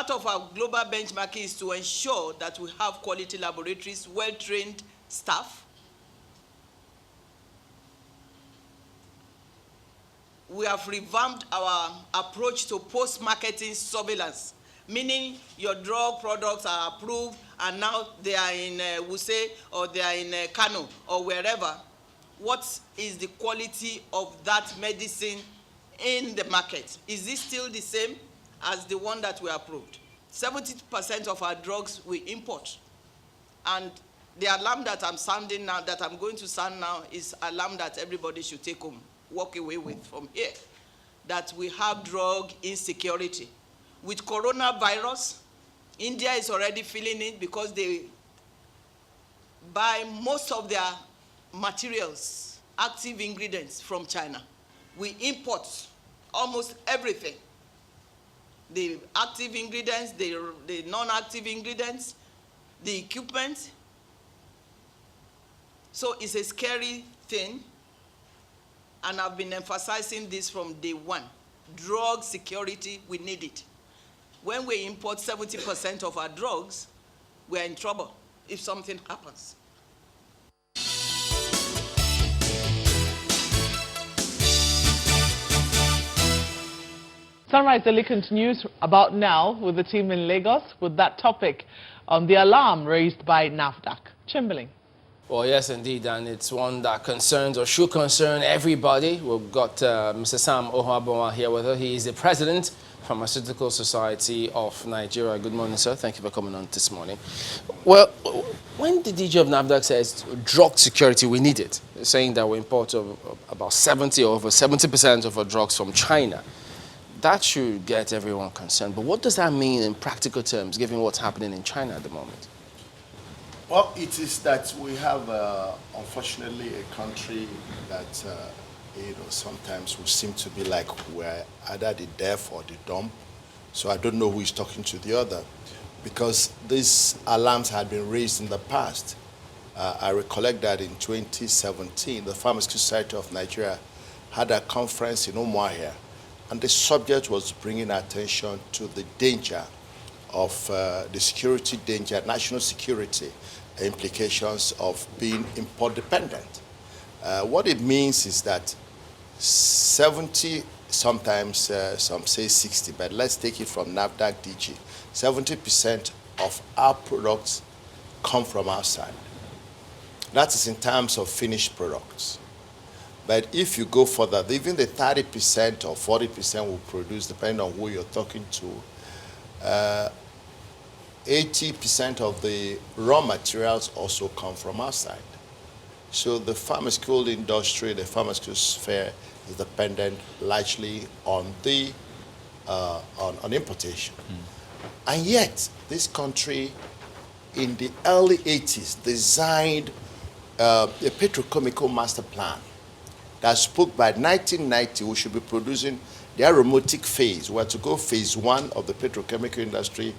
Part of our global benchmarking is to ensure that we have quality laboratories, well-trained staff. We have revamped our approach to post-marketing surveillance, meaning your drug products are approved and now they are in Wuse or they are in Kano or wherever. What is the quality of that medicine in the market? Is it still the same as the one that we approved? 70% of our drugs we import. And the alarm that I'm sounding now, that I'm going to sound now, is alarm that everybody should take home, walk away with from here, that we have drug insecurity. With coronavirus, India is already feeling it because they buy most of their materials, active ingredients from China. We import almost everything. The active ingredients, the non-active ingredients, the equipment. So it's a scary thing, and I've been emphasizing this from day one. Drug security, we need it. When we import 70% of our drugs, we're in trouble if something happens. Sunrise Daily continues about now with the team in Lagos with that topic on the alarm raised by NAFDAC. Chamberlain. Well, yes, indeed, and it's one that concerns or should concern everybody. We've got Mr. Sam Ohabonwa here with us. He is the president, Pharmaceutical Society of Nigeria. Good morning, sir. Thank you for coming on this morning. Well, when the DG of NAFDAC says drug security, we need it, saying that we import about 70 or over 70% of our drugs from China, that should get everyone concerned. But what does that mean in practical terms, given what's happening in China at the moment? Well, it is that we have, unfortunately, a country that, sometimes we seem to be like we're either the deaf or the dumb. So I don't know who is talking to the other, because these alarms had been raised in the past. I recollect that in 2017, the Pharmaceutical Society of Nigeria had a conference in Umuahia, and the subject was bringing attention to the danger of the security danger, national security implications of being import dependent. What it means is that 70, sometimes some say 60, but let's take it from NAFDAC DG. 70% of our products come from outside. That is in terms of finished products. But if you go further, even the 30% or 40% we produce, depending on who you're talking to, 80% of the raw materials also come from outside. So the pharmaceutical industry, the pharmaceutical sphere, is dependent largely on the on importation. And yet, this country, in the early 80s, designed a petrochemical master plan that spoke by 1990 we should be producing the aromatic phase. We had to go phase one of the petrochemical industry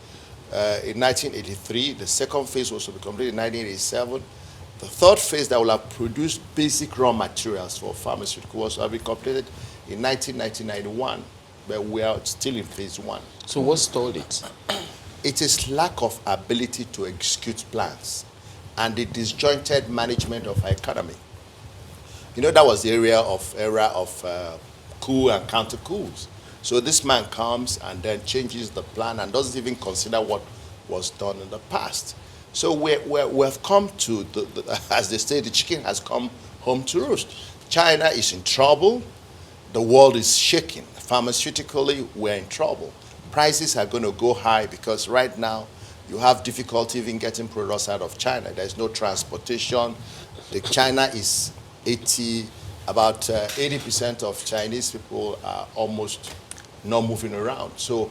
in 1983. The second phase was to be completed in 1987. The third phase that will have produced basic raw materials for pharmaceuticals was to have been completed in 1991, but we are still in phase one. So what stalled it? It is lack of ability to execute plans and the disjointed management of our economy. You know, that was the era of coup and counter coups. So this man comes and then changes the plan and doesn't even consider what was done in the past. So we have come to, as they say, the chicken has come home to roost. China is in trouble. The world is shaking. Pharmaceutically, we're in trouble. Prices are going to go high because right now you have difficulty even getting products out of China. There's no transportation. China is about 80% of Chinese people are almost not moving around. So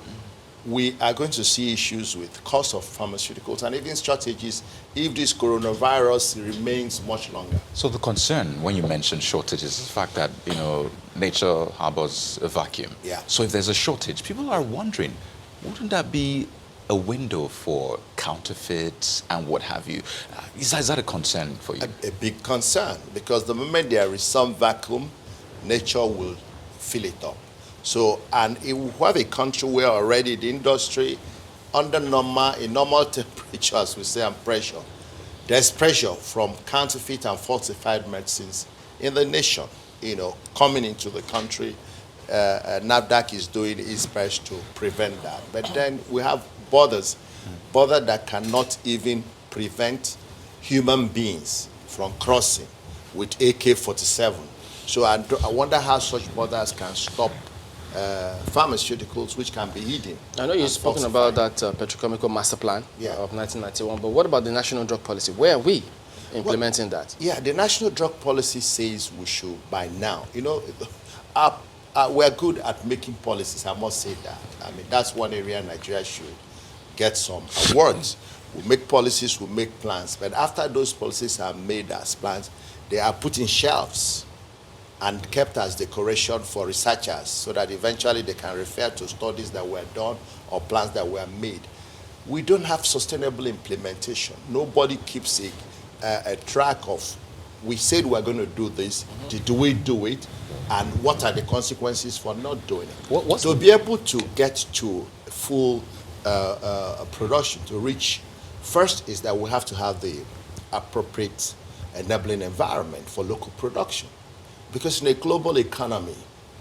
we are going to see issues with cost of pharmaceuticals and even shortages if this coronavirus remains much longer. So the concern when you mention shortages is the fact that, nature harbors a vacuum. Yeah. So if there's a shortage, people are wondering, wouldn't that be a window for counterfeits and what have you? Is that a concern for you? A big concern, because the moment there is some vacuum, nature will fill it up. So, and if we have a country where already the industry in normal temperature, as we say, and pressure, there's pressure from counterfeit and falsified medicines in the nation, coming into the country. NAFDAC is doing its best to prevent that. But then we have borders that cannot even prevent human beings from crossing with AK-47. So I wonder how such borders can stop pharmaceuticals which can be hidden. I know you've spoken about that petrochemical master plan of 1991, but what about the national drug policy? Where are we implementing that? Yeah, the national drug policy says we should, by now, we're good at making policies, I must say that. I mean, that's one area Nigeria should get some awards. We make policies, we make plans, but after those policies are made as plans, they are put in shelves and kept as decoration for researchers so that eventually they can refer to studies that were done or plans that were made. We don't have sustainable implementation. Nobody keeps a track of, we said we're going to do this, did we do it, and what are the consequences for not doing it? To be able to get to full production, to reach, first is that we have to have the appropriate enabling environment for local production. Because in a global economy,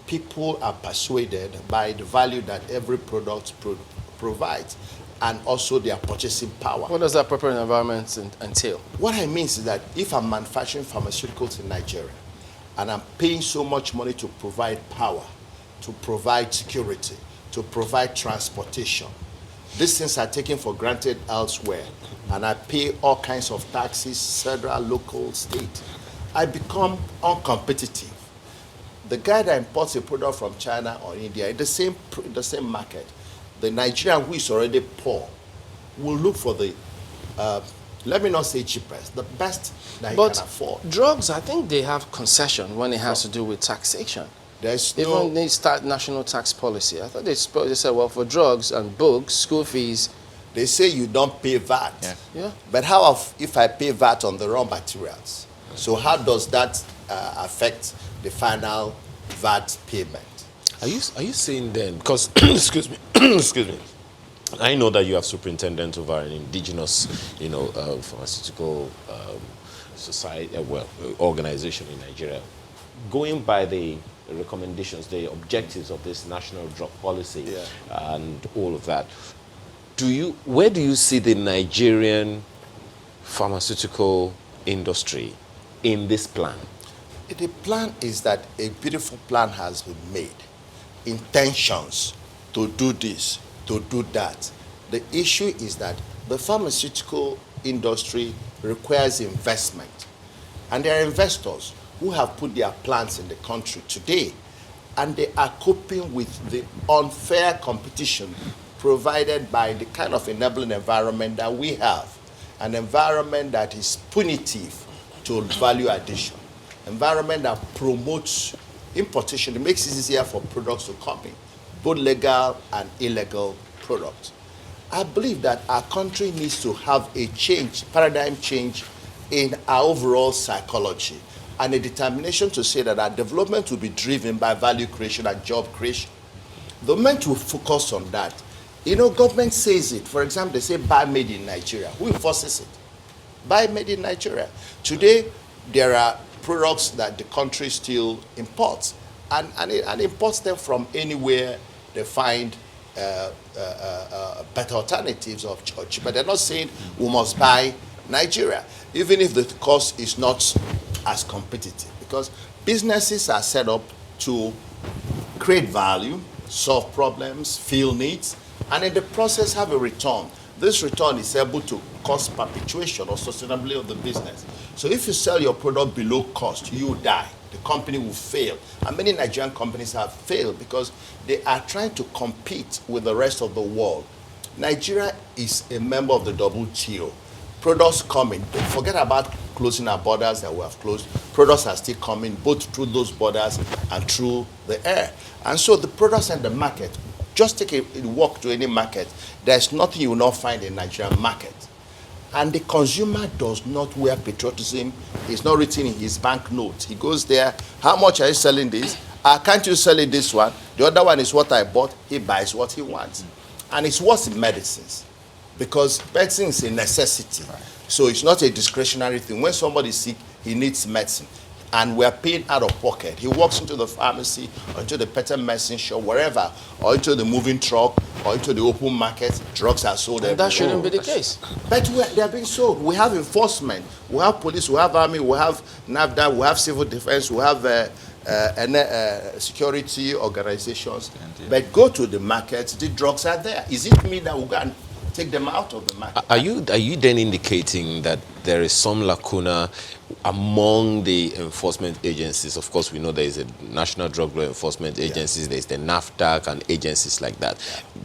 people are persuaded by the value that every product provides and also their purchasing power. What does that appropriate environment entail? What I mean is that if I'm manufacturing pharmaceuticals in Nigeria and I'm paying so much money to provide power, to provide security, to provide transportation, these things are taken for granted elsewhere, and I pay all kinds of taxes, federal, local, state, I become uncompetitive. The guy that imports a product from China or India in the same market, the Nigerian who is already poor will look for the, let me not say cheapest, the best that he can afford. Drugs, I think they have concession when it has to do with taxation. There's Even they start national tax policy. I thought they said, well, for drugs and books, school fees. They say you don't pay VAT. Yeah. But how if I pay VAT on the raw materials? So how does that affect the final VAT payment? Are you saying then, because, excuse me, excuse me, I know that you have superintendent over an indigenous, pharmaceutical society, organization in Nigeria. Going by the recommendations, the objectives of this national drug policy and all of that, where do you see the Nigerian pharmaceutical industry in this plan? The plan is that a beautiful plan has been made. Intentions to do this, to do that. The issue is that the pharmaceutical industry requires investment. And there are investors who have put their plans in the country today, and they are coping with the unfair competition provided by the kind of enabling environment that we have, an environment that is punitive to value addition, environment that promotes importation. It makes it easier for products to come in, both legal and illegal products. I believe that our country needs to have a paradigm change in our overall psychology, and a determination to say that our development will be driven by value creation and job creation. The moment we focus on that, government says it. For example, they say buy made in Nigeria. Who enforces it? Buy made in Nigeria. Today, there are products that the country still imports, and imports them from anywhere they find better alternatives or cheaper. They're not saying we must buy Nigeria, even if the cost is not as competitive, because businesses are set up to create value, solve problems, fill needs, and in the process have a return. This return is able to cause perpetuation or sustainability of the business. So if you sell your product below cost, you die. The company will fail. And many Nigerian companies have failed because they are trying to compete with the rest of the world. Nigeria is a member of the WTO. Products coming. Don't forget about closing our borders that we have closed. Products are still coming both through those borders and through the air. And so the products and the market, just take a walk to any market, there's nothing you will not find in the Nigerian market. And the consumer does not wear patriotism. It's not written in his bank note. He goes there, how much are you selling this? Can't you sell it this one? The other one is what I bought. He buys what he wants. And it's worse in medicines. because medicine is a necessity. Right. So it's not a discretionary thing. When somebody is sick, he needs medicine. And we're paying out of pocket. He walks into the pharmacy, or into the pet medicine shop, wherever, or into the moving truck, or into the open market. Drugs are sold everywhere. That shouldn't be the case. But they are being sold. We have enforcement. We have police. We have army. We have NAFDAC. We have civil defense. We have security organizations. Indeed. But go to the market. The drugs are there. Is it me that will go and take them out of the market? Are you then indicating that there is some lacuna among the enforcement agencies? Of course, we know there is a National Drug Law Enforcement Agencies, there is the NAFDAC and agencies like that.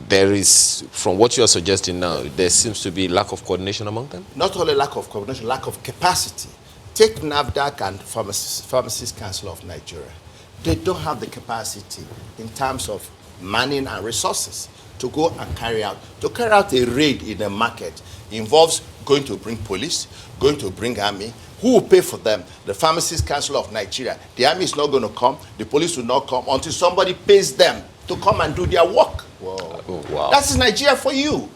There is, from what you are suggesting now, there seems to be lack of coordination among them? Not only lack of coordination, lack of capacity. Take NAFDAC and Pharmacists Council of Nigeria. They don't have the capacity in terms of manning and resources to go and carry out a raid in the market. Involves going to bring police, going to bring army. Who will pay for them? The Pharmacists Council of Nigeria. The army is not going to come, the police will not come until somebody pays them to come and do their work. Whoa. Oh, wow. That's Nigeria for you.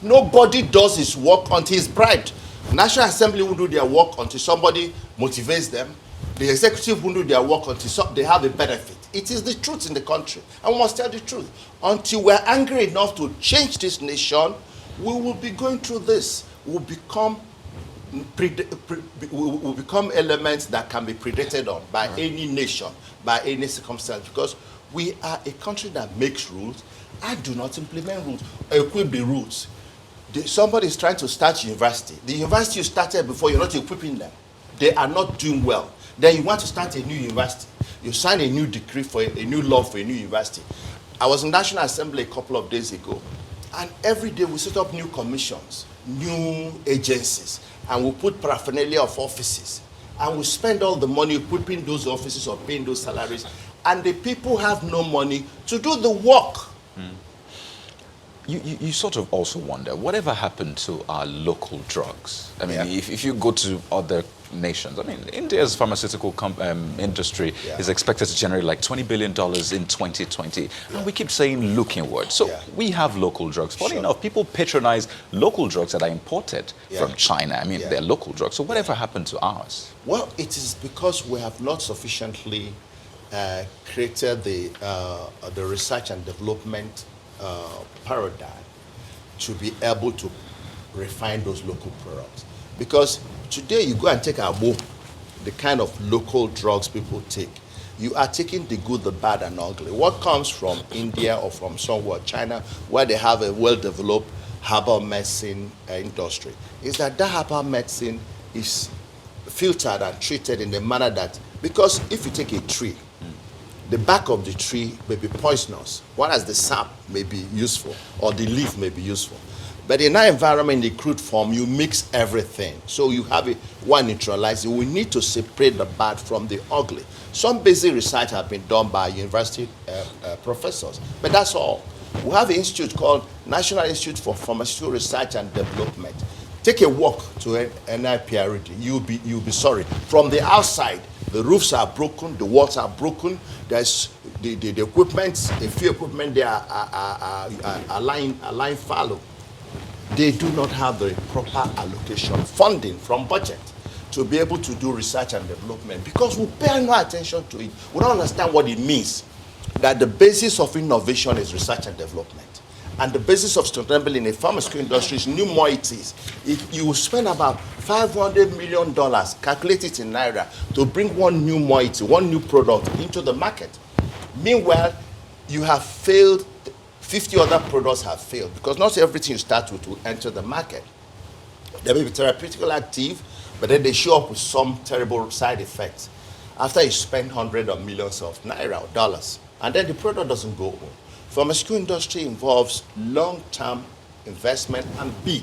Nobody does his work until he's bribed. National Assembly will do their work until somebody motivates them. The executive will do their work until they have a benefit. It is the truth in the country, and we must tell the truth. Until we're angry enough to change this nation, we will be going through this. We'll become elements that can be predated on by any nation, by any circumstance, because we are a country that makes rules and do not implement rules, equip the rules. Somebody is trying to start university. The university you started before, you're not equipping them. They are not doing well. Then you want to start a new university. You sign a new decree for a new law for a new university. I was in National Assembly a couple of days ago, and every day we set up new commissions, new agencies, and we put paraphernalia of offices, and we spend all the money equipping those offices or paying those salaries, and the people have no money to do the work. You sort of also wonder, whatever happened to our local drugs? I mean, Yeah. if you go to other nations, I mean, India's pharmaceutical industry is expected to generate like $20 billion in 2020. And we keep saying look inward. So we have local drugs. Funny enough, people patronize local drugs that are imported from China. I mean, they're local drugs. So whatever happened to ours? Well, it is because we have not sufficiently created the research and development paradigm to be able to refine those local products. Because today you go and take Abo, the kind of local drugs people take. You are taking the good, the bad, and ugly. What comes from India or from somewhere, China, where they have a well-developed herbal medicine industry, is that herbal medicine is filtered and treated in the manner that, because if you take a tree, the back of the tree may be poisonous, whereas the sap may be useful, or the leaf may be useful. But in our environment, in the crude form, you mix everything. So you have one neutralizing. We need to separate the bad from the ugly. Some basic research have been done by university professors, but that's all. We have an institute called National Institute for Pharmaceutical Research and Development. Take a walk to NIPRD. You'll be sorry. From the outside, the roofs are broken, the walls are broken. There's the equipment, a few equipment there are lying fallow. They do not have the proper allocation funding from budget to be able to do research and development, because we pay no attention to it. We don't understand what it means, that the basis of innovation is research and development. And the basis of sustainability in the pharmaceutical industry is new moieties. You spend about $500 million, calculate it in Naira, to bring one new moiety, one new product into the market. Meanwhile, you have failed, 50 other products have failed, because not everything you start with will enter the market. They may be therapeutically active, but then they show up with some terrible side effects after you spend hundreds of millions of Naira or dollars, and then the product doesn't go home. Pharmaceutical industry involves long-term investment and big.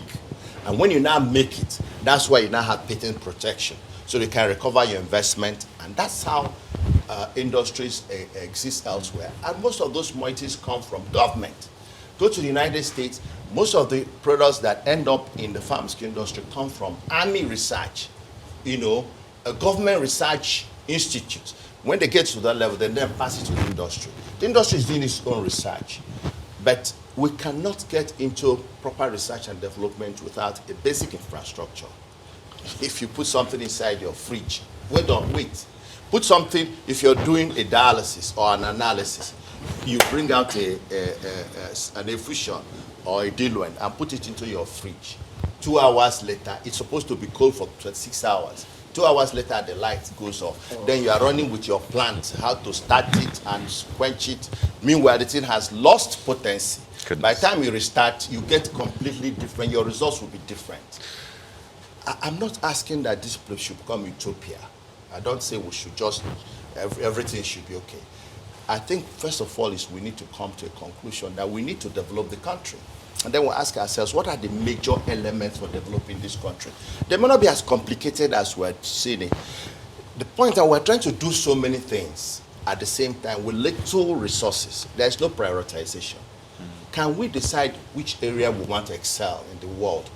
And when you now make it, that's why you now have patent protection, so they can recover your investment. And that's how industries exist elsewhere. And most of those moieties come from government. Go to the United States, most of the products that end up in the pharmaceutical industry come from Army research, a government research institute. When they get to that level, they then pass it to the industry. The industry is doing its own research. But we cannot get into proper research and development without a basic infrastructure. If you put something inside your fridge, wait. Put something, if you're doing a dialysis or an analysis, you bring out an effusion or a diluent and put it into your fridge. 2 hours later, it's supposed to be cold for 26 hours. 2 hours later, the light goes off. Then you are running with your plant, how to start it and quench it. Meanwhile, the thing has lost potency. Goodness. By the time you restart, you get completely different. Your results will be different. I'm not asking that this place should become utopia. I don't say we should just, everything should be okay. I think, first of all, is we need to come to a conclusion that we need to develop the country. And then we'll ask ourselves, what are the major elements for developing this country? They may not be as complicated as we're saying it. The point that we're trying to do so many things at the same time with little resources. There's no prioritization. Can we decide which area we want to excel in the world?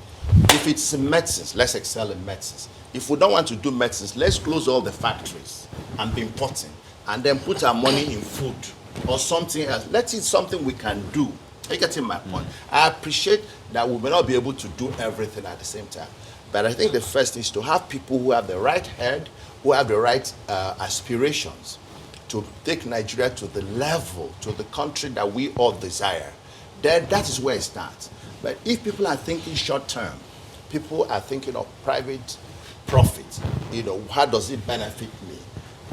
If it's in medicines, let's excel in medicines. If we don't want to do medicines, let's close all the factories and be importing, and then put our money in food or something else. Let's see something we can do. Are you getting my point? I appreciate that we may not be able to do everything at the same time. But I think the first is to have people who have the right head, who have the right aspirations to take Nigeria to the level, to the country that we all desire. Then that is where it starts. But if people are thinking short term, people are thinking of private profit, how does it benefit me?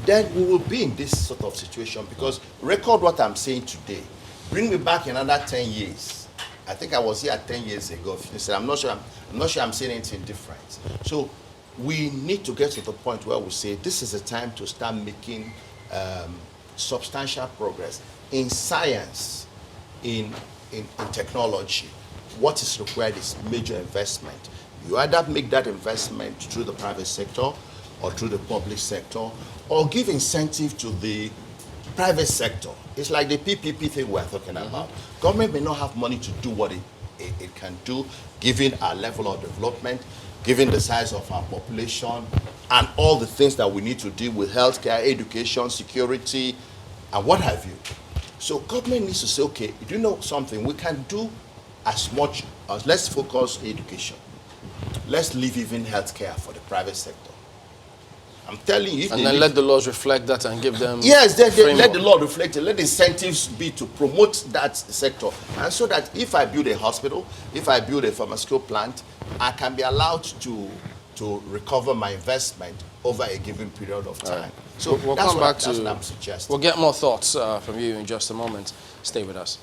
Then we will be in this sort of situation, because record what I'm saying today. Bring me back another 10 years. I think I was here 10 years ago. I'm not sure I'm saying anything different. So we need to get to the point where we say this is a time to start making substantial progress in science, in technology. What is required is major investment. You either make that investment through the private sector or through the public sector, or give incentive to the private sector. It's like the PPP thing we're talking about. Government may not have money to do what it can do, given our level of development, given the size of our population, and all the things that we need to deal with: healthcare, education, security, and what have you. So government needs to say, okay, do you know something? We can do as much as, let's focus on education. Let's leave even healthcare for the private sector. I'm telling you. And then let the laws reflect that and give them. Yes, let the law reflect it. Let the incentives be to promote that sector. And so that if I build a hospital, if I build a pharmaceutical plant, I can be allowed to recover my investment over a given period of time. Right. So we'll come back to, that's what I'm suggesting. We'll get more thoughts from you in just a moment. Stay with us.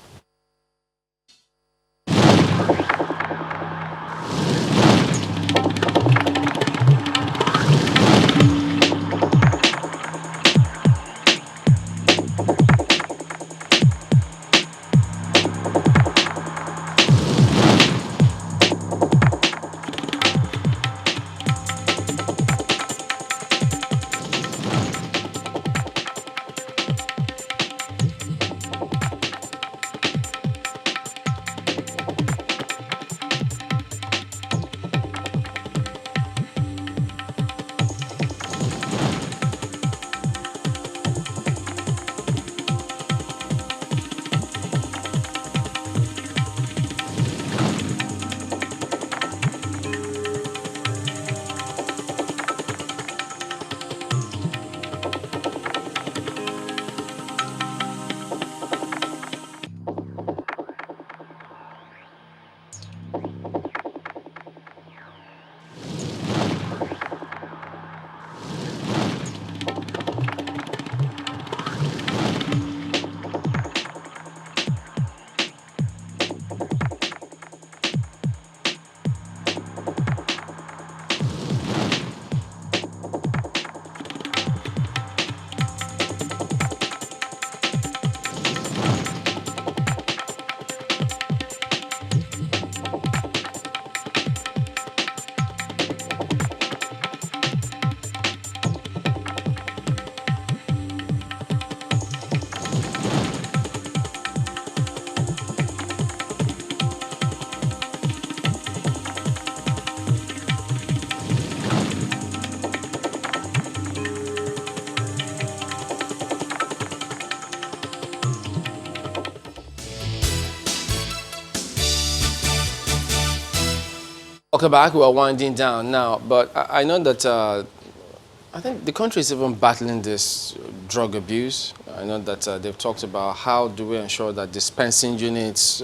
Welcome back. We're winding down now, but I know that I think the country is even battling this drug abuse. I know that they've talked about how do we ensure that dispensing units,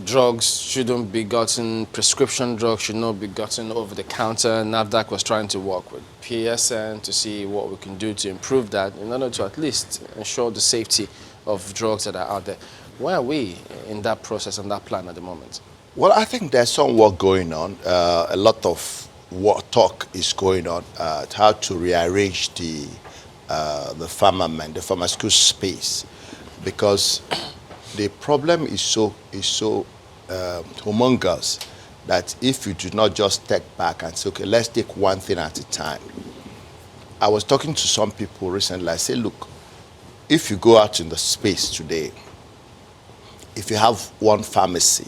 drugs shouldn't be gotten, prescription drugs should not be gotten over the counter. NAFDAC was trying to work with PSN to see what we can do to improve that in order to at least ensure the safety of drugs that are out there. Where are we in that process and that plan at the moment? Well, I think there's some work going on. A lot of talk is going on how to rearrange the pharmaceutical space, because the problem is so humongous that if you do not just step back and say, okay, let's take one thing at a time. I was talking to some people recently. I said, look, if you go out in the space today, if you have one pharmacy,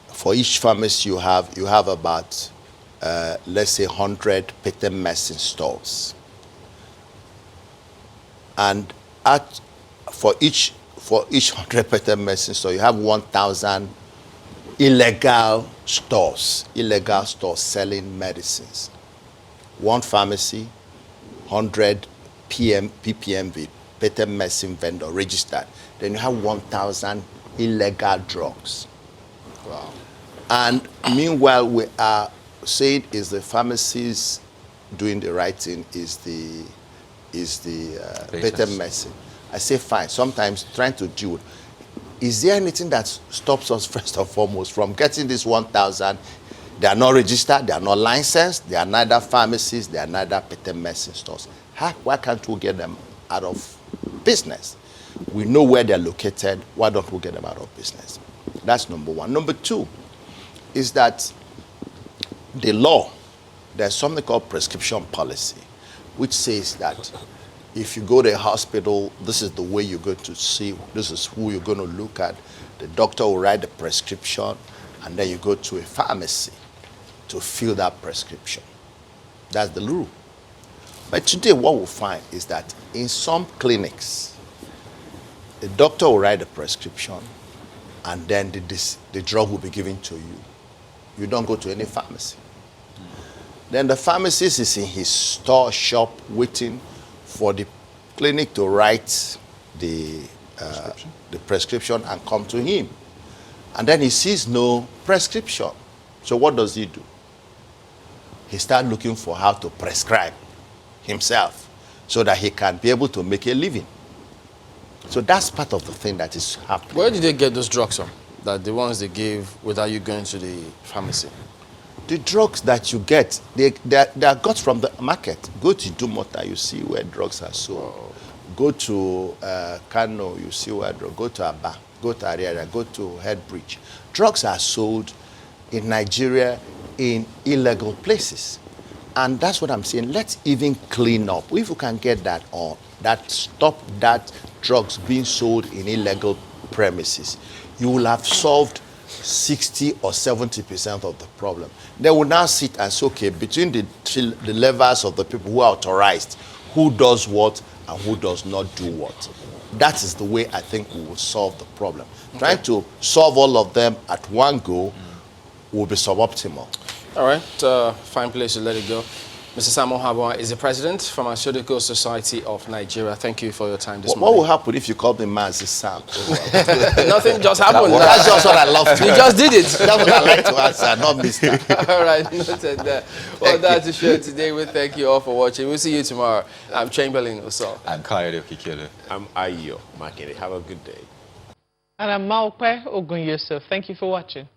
for each pharmacy you have about let's say 100 patent medicine stores, and for each 100 patent medicine store you have 1,000 illegal stores selling medicines. One pharmacy, 100 PPMV, patent medicine vendor registered. Then you have 1,000 illegal drugs. Wow. And meanwhile, we are saying, is the pharmacies doing the right thing? Is the patent medicine? I say fine. Sometimes trying to deal. Is there anything that stops us first and foremost from getting this 1,000? They are not registered. They are not licensed. They are neither pharmacies. They are neither patent medicine stores. Why can't we get them out of business? We know where they're located. Why don't we get them out of business? That's number one. Number two is that the law, there's something called prescription policy, which says that if you go to a hospital, this is the way you're going to see, this is who you're going to look at. The doctor will write the prescription, and then you go to a pharmacy to fill that prescription. That's the rule. But today what we'll find is that in some clinics, the doctor will write the prescription, and then the drug will be given to you. You don't go to any pharmacy. Then the pharmacist is in his store, shop, waiting for the clinic to write the prescription and come to him. And then he sees no prescription. So what does he do? He starts looking for how to prescribe himself so that he can be able to make a living. So that's part of the thing that is happening. Where did they get those drugs from? That the ones they gave without you going to the pharmacy? The drugs that you get, they are got from the market. Go to Dumota, you see where drugs are sold. Oh. Go to Kano, you see where drugs. Go to Aba, go to Ariara, go to Headbridge. Drugs are sold in Nigeria in illegal places. And that's what I'm saying. Let's even clean up. If we can get that on, that stop that drugs being sold in illegal premises, you will have solved 60 or 70% of the problem. They will now sit and say, okay, between the levels of the people who are authorized, who does what and who does not do what. That is the way I think we will solve the problem. Okay. Trying to solve all of them at one go will be suboptimal. All right, fine place to let it go. Mr. Sam Ohabonwa is the president, Pharmaceutical Society of Nigeria. Thank you for your time this morning. What will happen if you call me Mazi Sam? Nothing just happened. That's just what I love to You just did it. That's what I like to answer, not Mr. All right, noted there. Well, that's the show today. We thank you all for watching. We'll see you tomorrow. I'm Chamberlain Osol. I'm Kayode Kikele. I'm Ayo Makere. Have a good day. And I'm Maokwe Ogun Yusuf. Thank you for watching.